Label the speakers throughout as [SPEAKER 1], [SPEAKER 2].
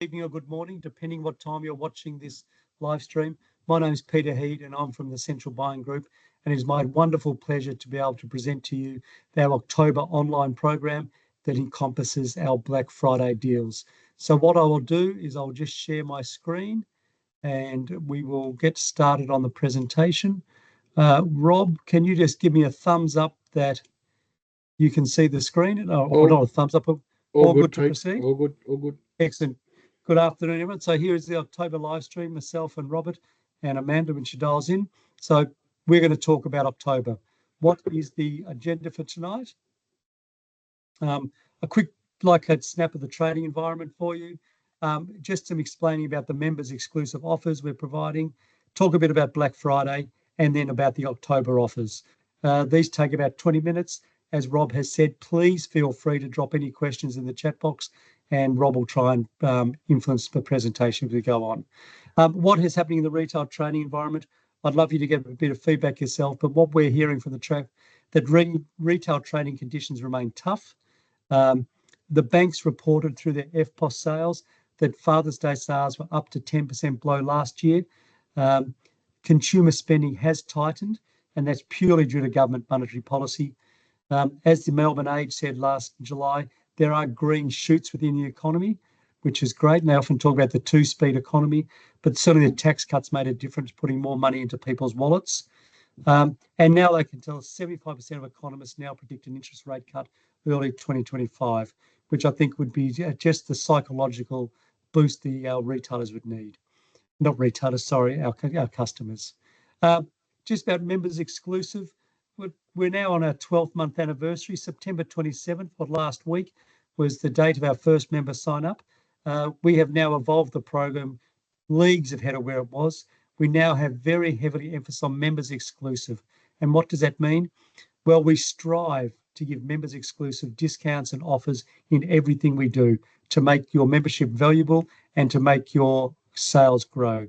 [SPEAKER 1] Evening or good morning, depending what time you're watching this live stream. My name is Peter Heed and I'm from the Central Buying Group, and it is my wonderful pleasure to be able to present to you our October online program that encompasses our Black Friday deals. So what I will do is I'll just share my screen and we will get started on the presentation. Rob, can you just give me a thumbs up that you can see the screen? Or not a thumbs up, all good to
[SPEAKER 2] Pete.
[SPEAKER 1] proceed?
[SPEAKER 2] All good.
[SPEAKER 1] Excellent. Good afternoon, everyone. So here is the October live stream, myself and Robert and Amanda when she dials in. So we're going to talk about October. What is the agenda for tonight? A quick snap of the trading environment for you. Just some explaining about the members exclusive offers we're providing, talk a bit about Black Friday, and then about the October offers. These take about 20 minutes. As Rob has said, please feel free to drop any questions in the chat box and Rob will try and influence the presentation as we go on. What is happening in the retail trading environment? I'd love you to get a bit of feedback yourself, but what we're hearing from the track, that retail trading conditions remain tough. The banks reported through their FPOS sales that Father's Day sales were up to 10% below last year. Consumer spending has tightened, and that's purely due to government monetary policy. As the Melbourne Age said last July, there are green shoots within the economy, which is great. And they often talk about the two-speed economy, but certainly the tax cuts made a difference, putting more money into people's wallets. And now they can tell us 75% of economists now predict an interest rate cut early 2025, which I think would be just the psychological boost our retailers would need. Not retailers, sorry, our customers. Just about members exclusive. We're now on our 12th month anniversary. September 27th, last week, was the date of our first member sign up. We have now evolved the program leagues ahead of where it was. We now have very heavily emphasis on members exclusive. And what does that mean? Well, we strive to give members exclusive discounts and offers in everything we do to make your membership valuable and to make your sales grow.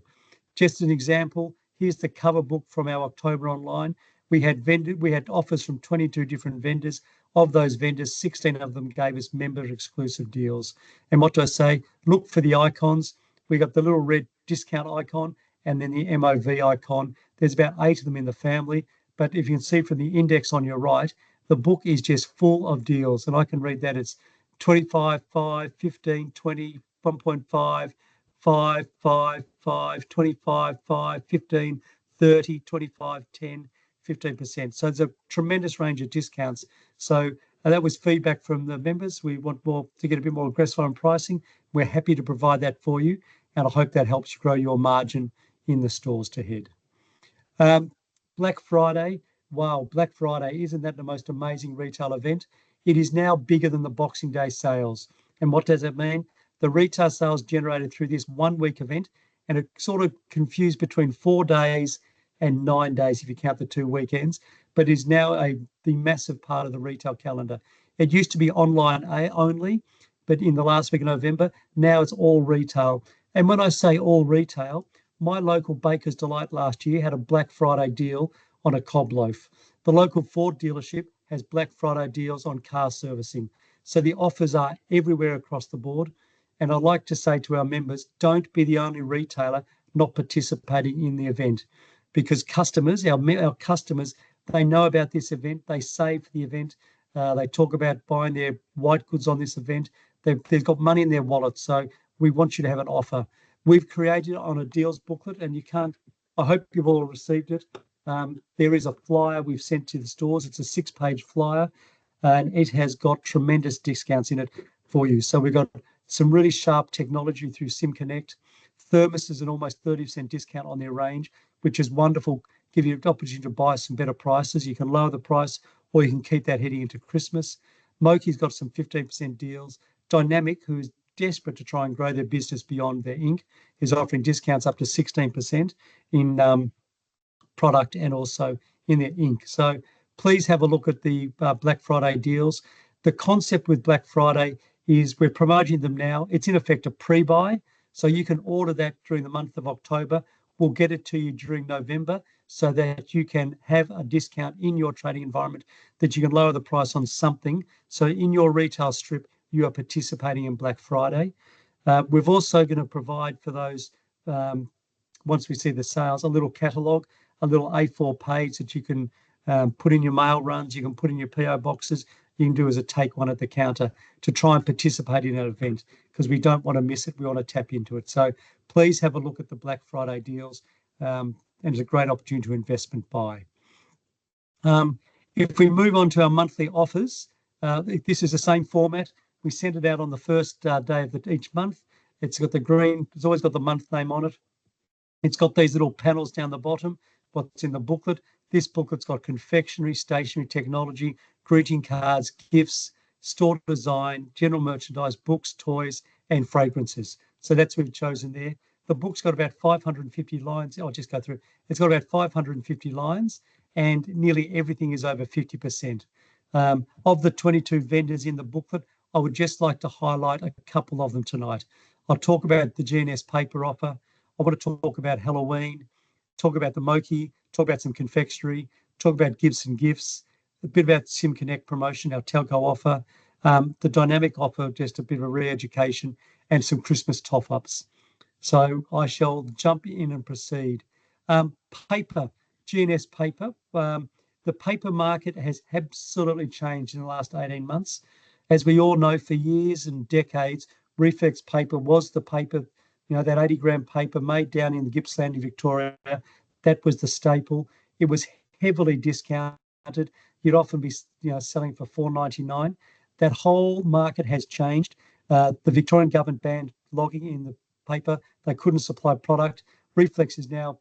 [SPEAKER 1] Just an example, here's the cover book from our October online. We had offers from 22 different vendors. Of those vendors, 16 of them gave us member exclusive deals. And what do I say? Look for the icons. We got the little red discount icon and then the MOV icon. There's about 8 of them in the family. But if you can see from the index on your right, the book is just full of deals. And I can read that. It's 25, 5, 15, 20, 1.5, 5, 5, 5, 25, 5, 15, 30, 25, 10, 15%. So there's a tremendous range of discounts. So that was feedback from the members. We want more to get a bit more aggressive on pricing. We're happy to provide that for you. And I hope that helps you grow your margin in the stores to head. Black Friday. Wow, Black Friday, isn't that the most amazing retail event? It is now bigger than the Boxing Day sales. And what does that mean? The retail sales generated through this 1 week event, and it sort of confused between 4 days and 9 days if you count the 2 weekends, but is now the massive part of the retail calendar. It used to be online only, but in the last week of November, now it's all retail. And when I say all retail, my local Baker's Delight last year had a Black Friday deal on a cob loaf. The local Ford dealership has Black Friday deals on car servicing. So the offers are everywhere across the board. And I'd like to say to our members, don't be the only retailer not participating in the event, because customers, our customers, they know about this event. They save for the event. They talk about buying their white goods on this event. They've got money in their wallet. So we want you to have an offer. We've created it on a deals booklet, and I hope you've all received it. There is a flyer we've sent to the stores. It's a 6-page flyer, and it has got tremendous discounts in it for you. So we've got some really sharp technology through SimConnect. Thermos is an almost 30% discount on their range, which is wonderful. Give you an opportunity to buy some better prices. You can lower the price, or you can keep that heading into Christmas. Moki's got some 15% deals. Dynamic, who is desperate to try and grow their business beyond their ink, is offering discounts up to 16% in product and also in their ink. So please have a look at the Black Friday deals. The concept with Black Friday is we're promoting them now. It's in effect a pre-buy. So you can order that during the month of October. We'll get it to you during November so that you can have a discount in your trading environment, that you can lower the price on something. So in your retail strip, you are participating in Black Friday. We're also going to provide for those, once we see the sales, a little catalogue, a little A4 page that you can put in your mail runs, you can put in your PO boxes, you can do as a take one at the counter to try and participate in that event, because we don't want to miss it. We want to tap into it. So please have a look at the Black Friday deals, and it's a great opportunity to investment buy. If we move on to our monthly offers, this is the same format. We send it out on the first day of each month. It's got the green, it's always got the month name on it. It's got these little panels down the bottom, what's in the booklet. This booklet's got confectionery, stationery, technology, greeting cards, gifts, store design, general merchandise, books, toys, and fragrances. So that's what we've chosen there. The book's got about 550 lines. I'll just go through. It's got about 550 lines, and nearly everything is over 50%. Of the 22 vendors in the booklet, I would just like to highlight a couple of them tonight. I'll talk about the GNS paper offer. I want to talk about Halloween, talk about the Moki, talk about some confectionery, talk about gifts and gifts, a bit about Sim Connect promotion, our telco offer, the dynamic offer, just a bit of a re-education, and some Christmas top-ups. So I shall jump in and proceed. Paper, GNS paper. The paper market has absolutely changed in the last 18 months. As we all know, for years and decades, reflex paper was the paper, that 80-gram paper made down in the Gippsland in Victoria. That was the staple. It was heavily discounted. You'd often be, selling for $4.99. That whole market has changed. The Victorian government banned logging in the paper. They couldn't supply product. Reflex is now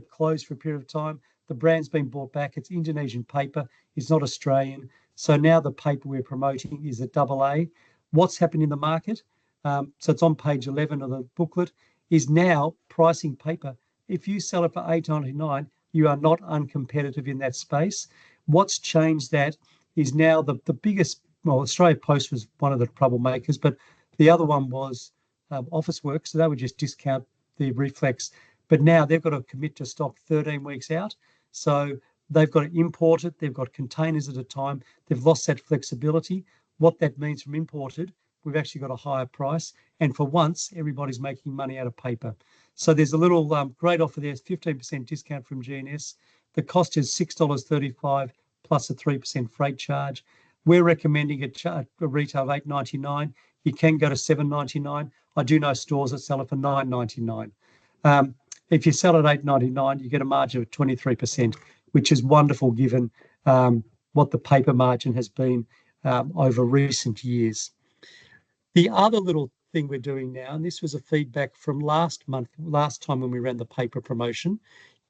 [SPEAKER 1] closed for a period of time. The brand's been bought back. It's Indonesian paper. It's not Australian. So now the paper we're promoting is a AA. What's happened in the market? So it's on page 11 of the booklet, is now pricing paper. If you sell it for $8.99, you are not uncompetitive in that space. What's changed that is now the biggest, Australia Post was one of the troublemakers, but the other one was Officeworks. So they would just discount the reflex. But now they've got to commit to stock 13 weeks out. So they've got to import it. They've got containers at a time. They've lost that flexibility. What that means from imported, we've actually got a higher price. And for once, everybody's making money out of paper. So there's a little great offer there. It's 15% discount from GNS. The cost is $6.35 plus a 3% freight charge. We're recommending a retail of $8.99. You can go to $7.99. I do know stores that sell it for $9.99. If you sell at $8.99, you get a margin of 23%, which is wonderful given what the paper margin has been over recent years. The other little thing we're doing now, and this was a feedback from last time when we ran the paper promotion,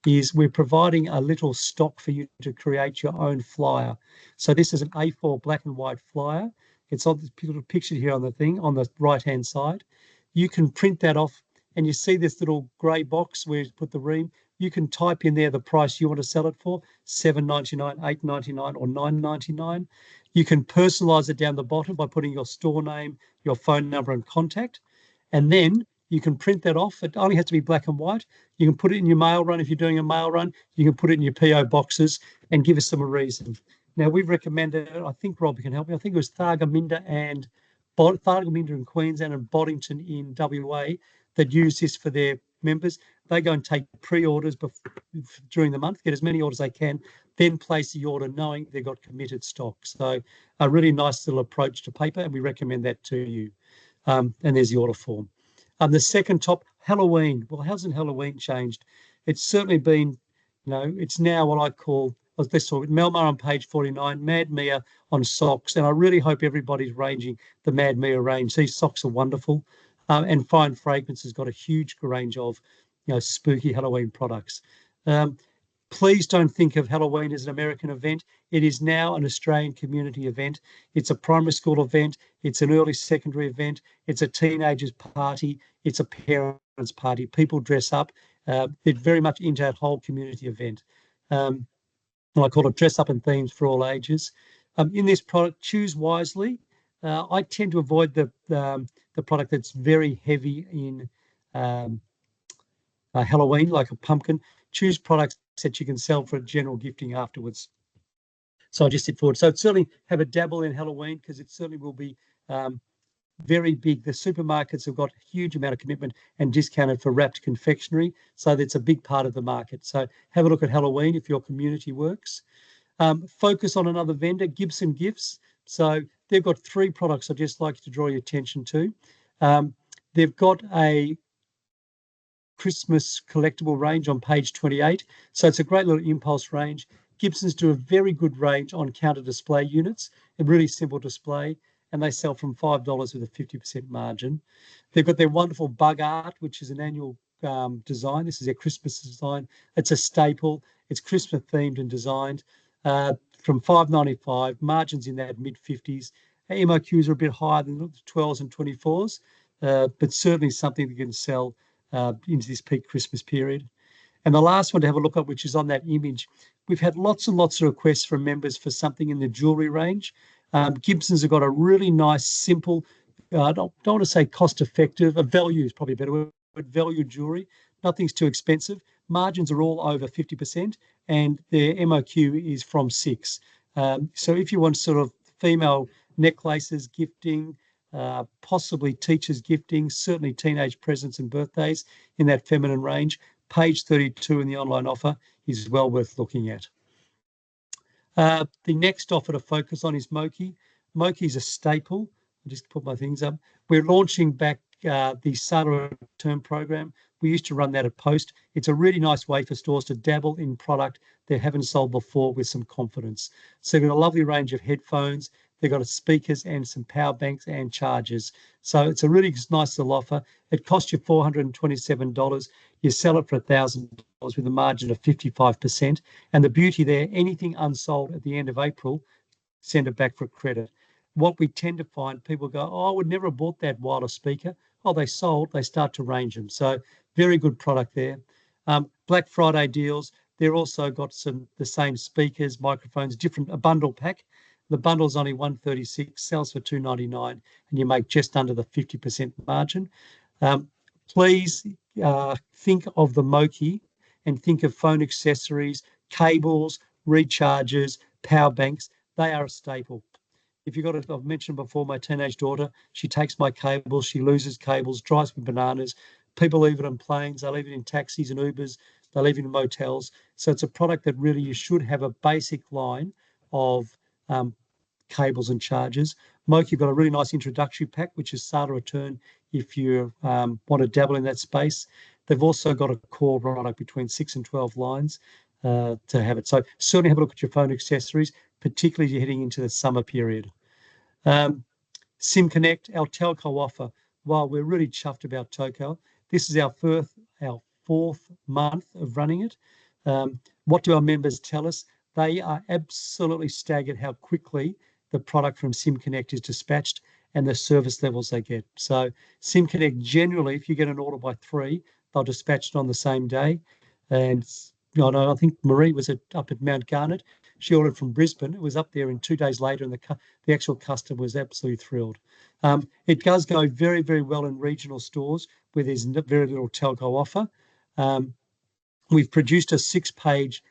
[SPEAKER 1] is we're providing a little stock for you to create your own flyer. So this is an A4 black and white flyer. It's on the picture here on the thing on the right-hand side. You can print that off, and you see this little grey box where you put the ream. You can type in there the price you want to sell it for, $7.99, $8.99, or $9.99. You can personalise it down the bottom by putting your store name, your phone number, and contact. And then you can print that off. It only has to be black and white. You can put it in your mail run if you're doing a mail run. You can put it in your PO boxes and give us some reason. Now, we've recommended, I think Rob can help me, I think it was Thargomindah in Queensland and Boddington in WA that use this for their members. They go and take pre-orders during the month, get as many orders as they can, then place the order knowing they've got committed stock. So a really nice little approach to paper, and we recommend that to you. And there's the order form. The second top, Halloween. Well, hasn't Halloween changed? It's certainly been, it's now what I call, let's talk Melmar on page 49, Mad Mia on socks. And I really hope everybody's ranging the Mad Mia range. These socks are wonderful. And Fine Fragrance has got a huge range of, spooky Halloween products. Please don't think of Halloween as an American event. It is now an Australian community event. It's a primary school event. It's an early secondary event. It's a teenagers party. It's a parents party. People dress up. They're very much into that whole community event. And I call it dress up and themes for all ages. In this product, choose wisely. I tend to avoid the product that's very heavy in Halloween, like a pumpkin. Choose products that you can sell for general gifting afterwards. So I just sit forward. So certainly have a dabble in Halloween, because it certainly will be very big. The supermarkets have got a huge amount of commitment and discounted for wrapped confectionery. So that's a big part of the market. So have a look at Halloween if your community works. Focus on another vendor, Gibson Gifts. So they've got 3 products I'd just like to draw your attention to. They've got a Christmas collectible range on page 28. So it's a great little impulse range. Gibsons do a very good range on counter display units, a really simple display, and they sell from $5 with a 50% margin. They've got their wonderful bug art, which is an annual design. This is their Christmas design. It's a staple. It's Christmas themed and designed. From $5.95, margins in that mid-50s. MOQs are a bit higher than the 12s and 24s, but certainly something that can sell into this peak Christmas period. And the last one to have a look at, which is on that image, we've had lots and lots of requests from members for something in the jewellery range. Gibsons have got a really nice, simple, I don't want to say cost-effective, a value is probably a better word, but value jewellery. Nothing's too expensive. Margins are all over 50%, and their MOQ is from 6. So if you want sort of female necklaces, gifting, possibly teachers gifting, certainly teenage presents and birthdays in that feminine range, page 32 in the online offer is well worth looking at. The next offer to focus on is Moki. Moki is a staple. I'll just put my things up. We're launching back the Sale Return program. We used to run that at Post. It's a really nice way for stores to dabble in product they haven't sold before with some confidence. So they've got a lovely range of headphones. They've got speakers and some power banks and chargers. So it's a really nice little offer. It costs you $427. You sell it for $1,000 with a margin of 55%. And the beauty there, anything unsold at the end of April, send it back for credit. What we tend to find, people go, oh, I would never have bought that wireless speaker. Oh, they sold, they start to range them. So very good product there. Black Friday deals, they're also got the same speakers, microphones, a bundle pack. The bundle's only $136, sells for $299, and you make just under the 50% margin. Please think of the Moki and think of phone accessories, cables, rechargers, power banks. They are a staple. If you've got it, I've mentioned before, my teenage daughter, she takes my cables, she loses cables, drives me bananas. People leave it on planes, they leave it in taxis and Ubers, they leave it in motels. So it's a product that really you should have a basic line of cables and chargers. Moki got a really nice introductory pack, which is Sale Return if you want to dabble in that space. They've also got a core product between 6 and 12 lines to have it. So certainly have a look at your phone accessories, particularly as you're heading into the summer period. SimConnect, our telco offer. While we're really chuffed about telco, this is our fourth month of running it. What do our members tell us? They are absolutely staggered how quickly the product from SimConnect is dispatched and the service levels they get. So SimConnect generally, if you get an order by 3, they'll dispatch it on the same day. And I think Marie was up at Mount Garnet. She ordered from Brisbane. It was up there in 2 days later, and the actual customer was absolutely thrilled. It does go very, very well in regional stores where there's very little telco offer. We've produced a 6-page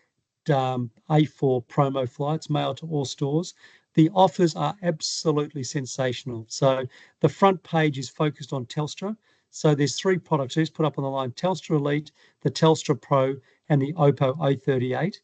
[SPEAKER 1] A4 promo flights mailed to all stores. The offers are absolutely sensational. So the front page is focused on Telstra. So there's 3 products. Just put up on the line: Telstra Elite, the Telstra Pro, and the Oppo O38.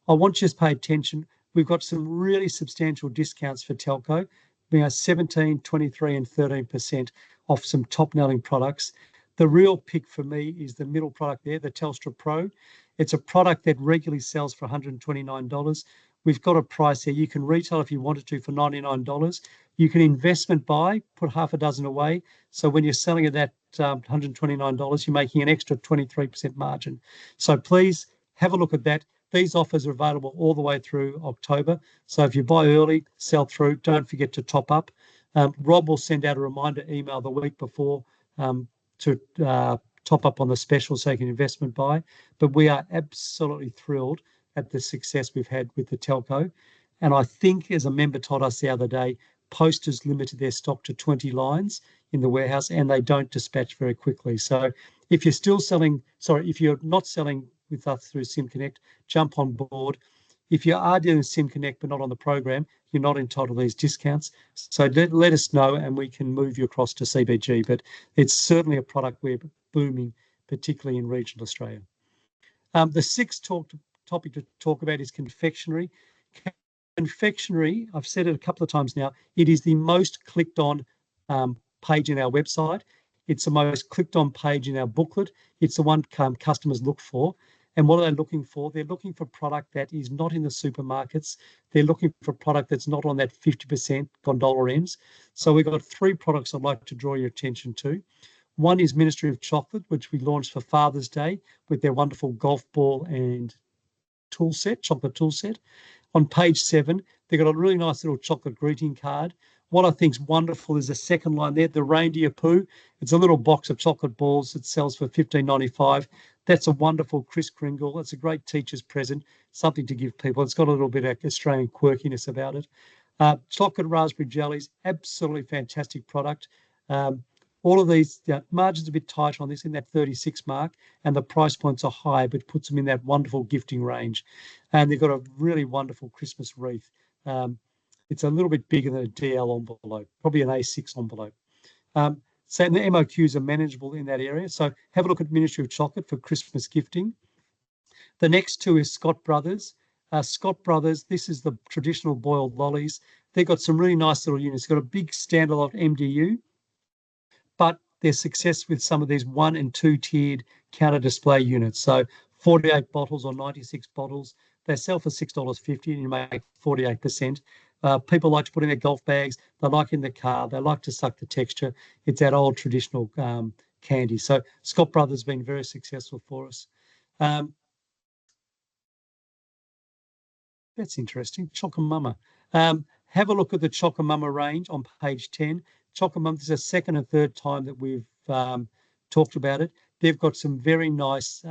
[SPEAKER 1] I want you to pay attention. We've got some really substantial discounts for telco. We are 17, 23, and 13% off some top-nailing products. The real pick for me is the middle product there, the Telstra Pro. It's a product that regularly sells for $129. We've got a price there. You can retail if you wanted to for $99. You can investment buy, put half a dozen away. So when you're selling at that $129, you're making an extra 23% margin. So please have a look at that. These offers are available all the way through October. So if you buy early, sell through, don't forget to top up. Rob will send out a reminder email the week before to top up on the special so you can investment buy. But we are absolutely thrilled at the success we've had with the telco. And I think, as a member told us the other day, Post has limited their stock to 20 lines in the warehouse, and they don't dispatch very quickly. So if you're not selling with us through SimConnect, jump on board. If you are doing SIM Connect but not on the program, you're not entitled to these discounts. So let us know and we can move you across to CBG. But it's certainly a product we're booming, particularly in regional Australia. The sixth topic to talk about is confectionery. Confectionery, I've said it a couple of times now, it is the most clicked on page in our website. It's the most clicked on page in our booklet. It's the one customers look for. And what are they looking for? They're looking for product that is not in the supermarkets. They're looking for product that's not on that 50% gondola ends. So we've got 3 products I'd like to draw your attention to. One is Ministry of Chocolate, which we launched for Father's Day with their wonderful golf ball and tool set, chocolate tool set. On page 7, they've got a really nice little chocolate greeting card. What I think is wonderful is the second line there, the reindeer poo. It's a little box of chocolate balls that sells for $15.95. That's a wonderful Kris Kringle. It's a great teacher's present, something to give people. It's got a little bit of Australian quirkiness about it. Chocolate raspberry jellies, absolutely fantastic product. All of these margins a bit tight on this in that 36 mark, and the price points are high, but puts them in that wonderful gifting range. And they've got a really wonderful Christmas wreath. It's a little bit bigger than a DL envelope, probably an A6 envelope. So the MOQs are manageable in that area. So have a look at Ministry of Chocolate for Christmas gifting. The next 2 is Scott Brothers. Scott Brothers, this is the traditional boiled lollies. They've got some really nice little units. They've got a big standalone MDU, but their success with some of these 1 and 2 tiered counter display units. So 48 bottles or 96 bottles, they sell for $6.50 and you make 48%. People like to put in their golf bags. They like in the car. They like to suck the texture. It's that old traditional candy. So Scott Brothers has been very successful for us. That's interesting. Chocomama. Have a look at the Chocomama range on page 10. Chocomama, this is the second and third time that we've talked about it. They've got some very nice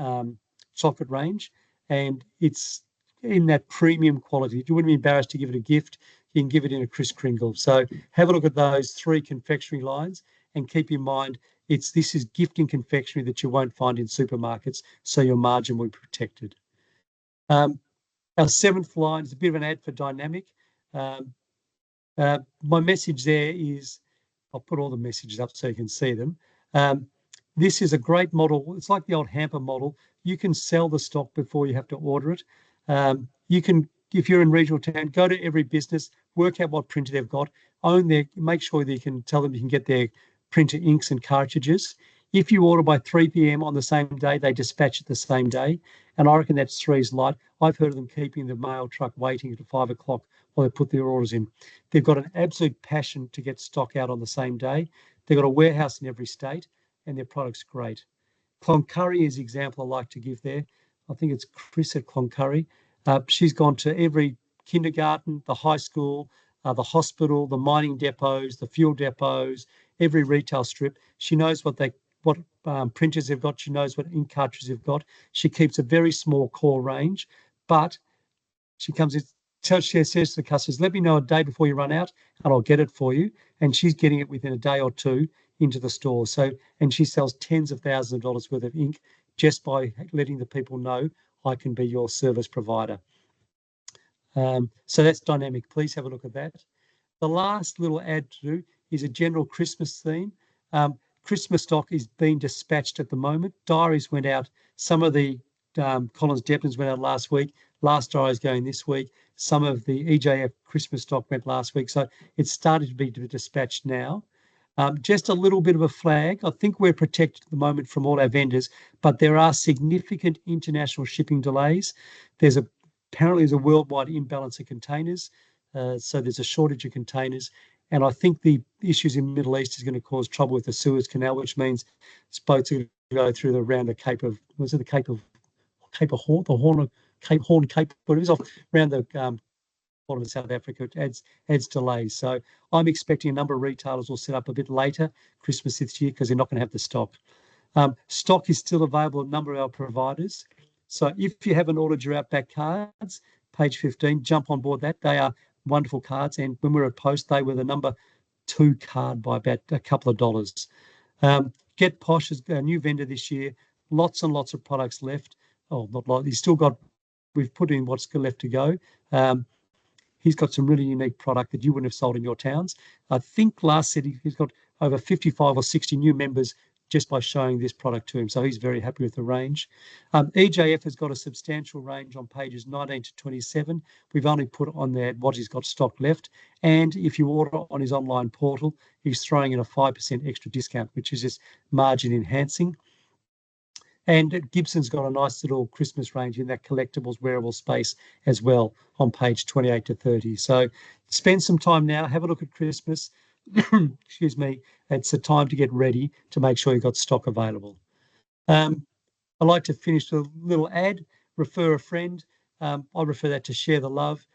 [SPEAKER 1] chocolate range, and it's in that premium quality. You wouldn't be embarrassed to give it a gift. You can give it in a Kris Kringle. So have a look at those 3 confectionery lines and keep in mind this is gifting confectionery that you won't find in supermarkets, so your margin will be protected. Our 7th line is a bit of an ad for Dynamic. My message there is, I'll put all the messages up so you can see them. This is a great model. It's like the old hamper model. You can sell the stock before you have to order it. You can, if you're in regional town, go to every business, work out what printer they've got, make sure that you can tell them you can get their printer inks and cartridges. If you order by 3 p.m. on the same day, they dispatch it the same day. And I reckon that's 3's light. I've heard of them keeping the mail truck waiting until 5 o'clock while they put their orders in. They've got an absolute passion to get stock out on the same day. They've got a warehouse in every state, and their product's great. Cloncurry is the example I like to give there. I think it's Chris at Cloncurry. She's gone to every kindergarten, the high school, the hospital, the mining depots, the fuel depots, every retail strip. She knows what printers they've got. She knows what ink cartridges they've got. She keeps a very small core range, but she comes in, she says to the customers, let me know a day before you run out and I'll get it for you. And she's getting it within a day or 2 into the store. And she sells tens of thousands of dollars worth of ink just by letting the people know I can be your service provider. So that's Dynamic. Please have a look at that. The last little ad to do is a general Christmas theme. Christmas stock is being dispatched at the moment. Diaries went out. Some of the Collins Deptons went out last week. Last diary is going this week. Some of the EJF Christmas stock went last week. So it's started to be dispatched now. Just a little bit of a flag. I think we're protected at the moment from all our vendors, but there are significant international shipping delays. Apparently there's a worldwide imbalance of containers. So there's a shortage of containers. And I think the issues in the Middle East is going to cause trouble with the Suez Canal, which means boats are going to go through around the Cape of Horn, whatever it is, around the bottom of South Africa. It adds delays. So I'm expecting a number of retailers will set up a bit later Christmas this year because they're not going to have the stock. Stock is still available at a number of our providers. So if you haven't ordered your Outback cards, page 15, jump on board that. They are wonderful cards. And when we were at Post, they were the number 2 card by about a couple of dollars. Get Posh is a new vendor this year. Lots and lots of products left. Oh, not lot. He's still got we've put in what's left to go. He's got some really unique product that you wouldn't have sold in your towns. I think last said he's got over 55 or 60 new members just by showing this product to him. So he's very happy with the range. EJF has got a substantial range on pages 19 to 27. We've only put on there what he's got stock left. And if you order on his online portal, he's throwing in a 5% extra discount, which is just margin enhancing. And Gibson's got a nice little Christmas range in that collectibles wearable space as well on page 28 to 30. So spend some time now, have a look at Christmas. Excuse me. It's a time to get ready to make sure you've got stock available. I like to finish with a little ad, refer a friend. I refer that to share the love.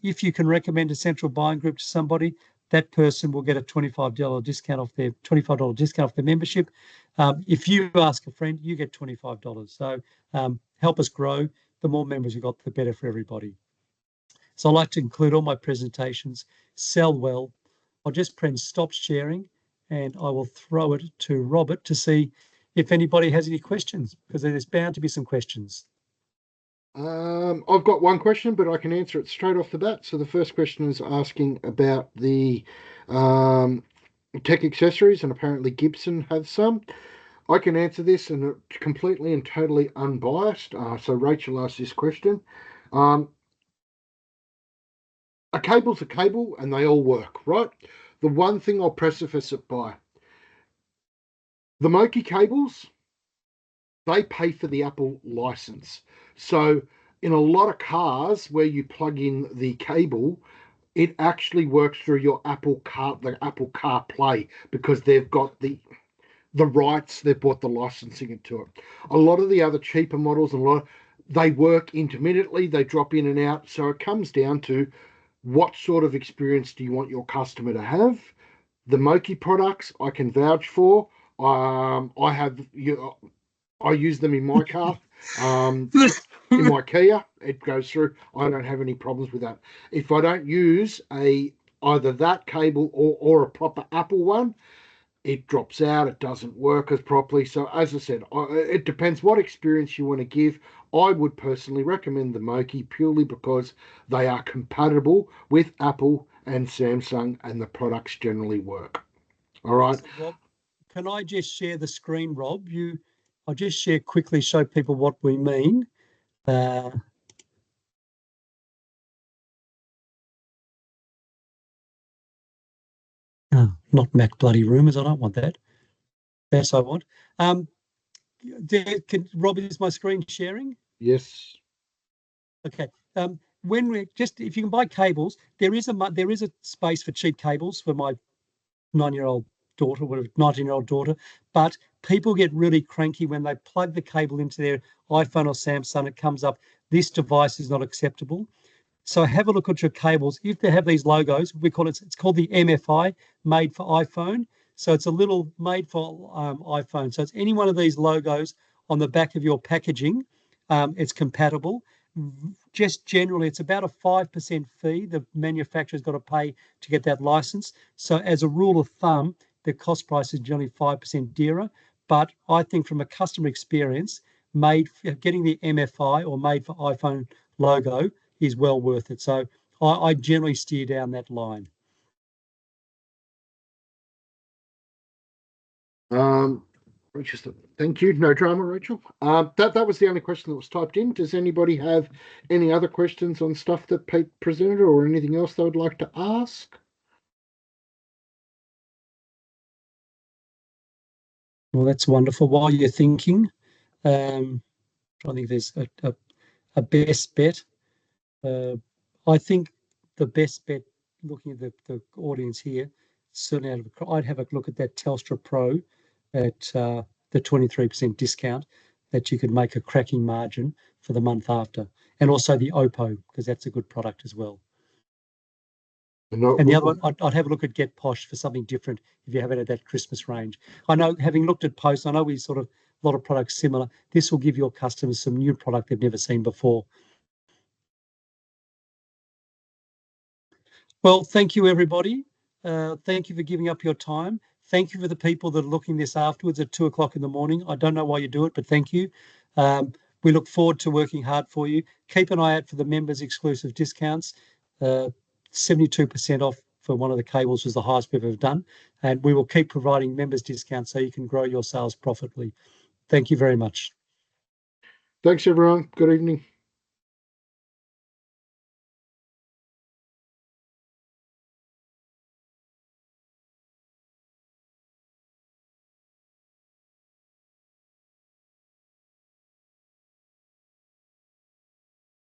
[SPEAKER 1] If you can recommend a central buying group to somebody, that person will get a $25 discount off their membership. If you ask a friend, you get $25. So help us grow. The more members you've got, the better for everybody. So I like to include all my presentations, sell well. I'll just press stop sharing and I will throw it to Robert to see if anybody has any questions, because there's bound to be some questions.
[SPEAKER 2] I've got one question, but I can answer it straight off the bat. So the first question is asking about the tech accessories, and apparently Gibson has some. I can answer this and completely and totally unbiased. So Rachel asked this question. A cable's a cable and they all work, right? The one thing I'll preface it by, the Moki cables, they pay for the Apple license. So in a lot of cars where you plug in the cable, it actually works through your Apple CarPlay, because they've got the rights, they've bought the licensing into it. A lot of the other cheaper models, they work intermittently, they drop in and out. So it comes down to what sort of experience do you want your customer to have. The Moki products I can vouch for. I use them in my car. In my Kia, it goes through. I don't have any problems with that. If I don't use either that cable or a proper Apple one, it drops out. It doesn't work as properly. So as I said, it depends what experience you want to give. I would personally recommend the Moki purely because they are compatible with Apple and Samsung, and the products generally work. All right.
[SPEAKER 1] So, Rob, can I just share the screen, Rob? I'll just share quickly, show people what we mean. Not Mac bloody rumours. I don't want that. That's what I want. Rob, is my screen sharing?
[SPEAKER 2] Yes.
[SPEAKER 1] Okay. If you can buy cables, there is a space for cheap cables for my 9-year-old daughter, whatever, 19-year-old daughter. But people get really cranky when they plug the cable into their iPhone or Samsung. It comes up, this device is not acceptable. So have a look at your cables. If they have these logos, it's called the MFI, made for iPhone. So it's a little made for iPhone. So it's any one of these logos on the back of your packaging. It's compatible. Just generally, it's about a 5% fee the manufacturer's got to pay to get that license. So as a rule of thumb, the cost price is generally 5% dearer. But I think from a customer experience, getting the MFI or made for iPhone logo is well worth it. So I generally steer down that line.
[SPEAKER 2] Thank you. No drama, Rachel. That was the only question that was typed in. Does anybody have any other questions on stuff that Pete presented, or anything else they would like to ask?
[SPEAKER 1] Well, that's wonderful. While you're thinking, I think there's a best bet. I think the best bet, looking at the audience here, certainly I'd have a look at that Telstra Pro at the 23% discount, that you could make a cracking margin for the month after. And also the Oppo, because that's a good product as well. And the other one, I'd have a look at Get Posh for something different if you haven't had that Christmas range. I know, having looked at Post, I know we a lot of products similar. This will give your customers some new product they've never seen before. Well, thank you, everybody. Thank you for giving up your time. Thank you for the people that are looking this afterwards at 2 o'clock in the morning. I don't know why you do it, but thank you. We look forward to working hard for you. Keep an eye out for the members exclusive discounts. 72% off for one of the cables was the highest we've ever done. And we will keep providing members discounts so you can grow your sales profitably. Thank you very much.
[SPEAKER 2] Thanks, everyone. Good evening.